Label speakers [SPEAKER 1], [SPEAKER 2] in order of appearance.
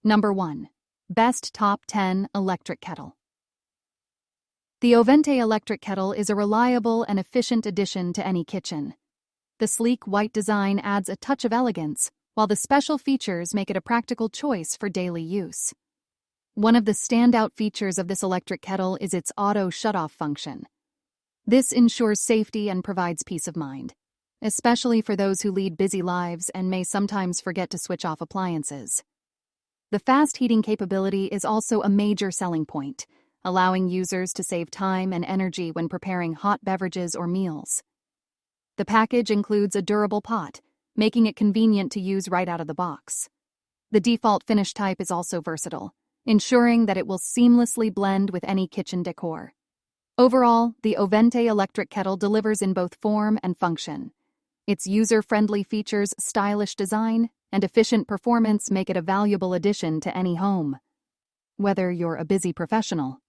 [SPEAKER 1] Number 1. Best Top 10 Electric Kettle. The OVENTE electric kettle is a reliable and efficient addition to any kitchen. The sleek white design adds a touch of elegance, while the special features make it a practical choice for daily use. One of the standout features of this electric kettle is its auto shut-off function. This ensures safety and provides peace of mind, especially for those who lead busy lives and may sometimes forget to switch off appliances. The fast heating capability is also a major selling point, allowing users to save time and energy when preparing hot beverages or meals. The package includes a durable pot, making it convenient to use right out of the box. The default finish type is also versatile, ensuring that it will seamlessly blend with any kitchen decor. Overall, the OVENTE electric kettle delivers in both form and function. Its user-friendly features, stylish design, and efficient performance make it a valuable addition to any home. Whether you're a busy professional